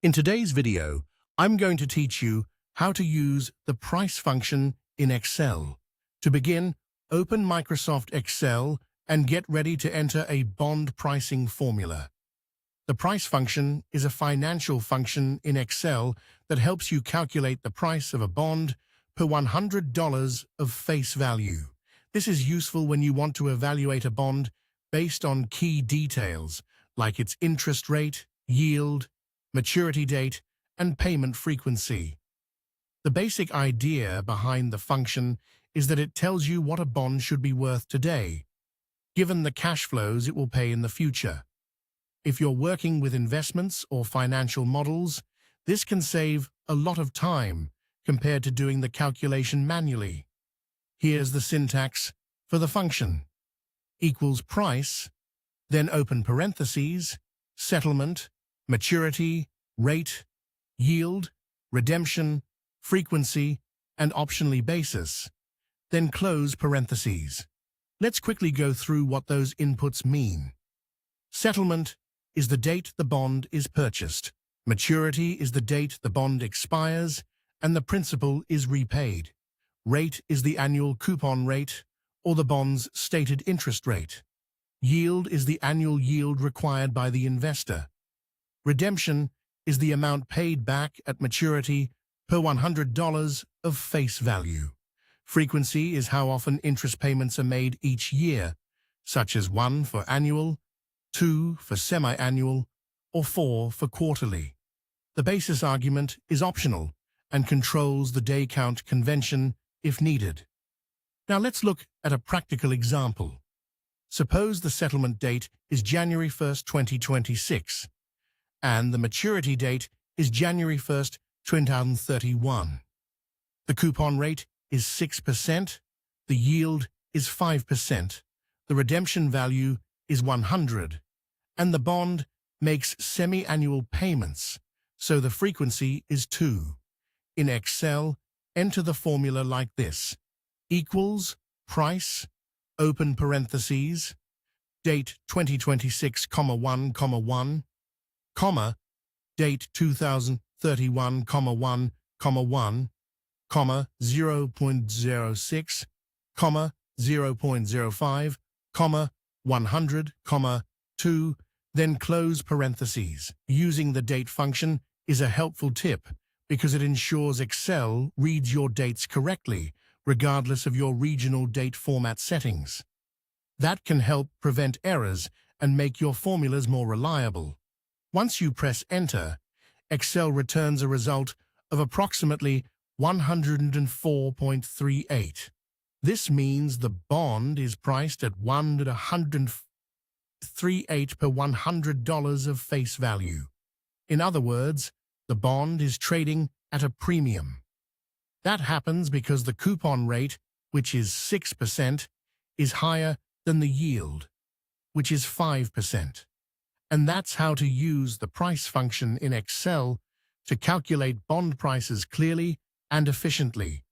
In today's video, I'm going to teach you how to use the price function in Excel. To begin, open Microsoft Excel and get ready to enter a bond pricing formula. The price function is a financial function in Excel that helps you calculate the price of a bond per $100 of face value. This is useful when you want to evaluate a bond based on key details like its interest rate, yield, maturity date, and payment frequency. The basic idea behind the function is that it tells you what a bond should be worth today, given the cash flows it will pay in the future. If you're working with investments or financial models, this can save a lot of time compared to doing the calculation manually. Here's the syntax for the function. Equals price, then open parentheses, settlement, maturity, rate, yield, redemption, frequency, and optionally basis, then close parentheses. Let's quickly go through what those inputs mean. Settlement is the date the bond is purchased. Maturity is the date the bond expires, and the principal is repaid. Rate is the annual coupon rate, or the bond's stated interest rate. Yield is the annual yield required by the investor. Redemption is the amount paid back at maturity per $100 of face value. Frequency is how often interest payments are made each year, such as 1 for annual, 2 for semi-annual, or 4 for quarterly. The basis argument is optional and controls the day count convention if needed. Now let's look at a practical example. Suppose the settlement date is January 1st, 2026, and the maturity date is January 1st, 2031. The coupon rate is 6%, the yield is 5%, the redemption value is 100, and the bond makes semi-annual payments, so the frequency is 2. In Excel, enter the formula like this: equals price, open parentheses, date 2026, 1, 1, comma, date 2031, 1, 1, comma, 0.06, comma, 0.05, comma, 100, comma, 2, then close parentheses. Using the date function is a helpful tip because it ensures Excel reads your dates correctly, regardless of your regional date format settings. That can help prevent errors and make your formulas more reliable. Once you press Enter, Excel returns a result of approximately 104.38. This means the bond is priced at $138 per $100 of face value. In other words, the bond is trading at a premium. That happens because the coupon rate, which is 6%, is higher than the yield, which is 5%. And that's how to use the price function in Excel to calculate bond prices clearly and efficiently.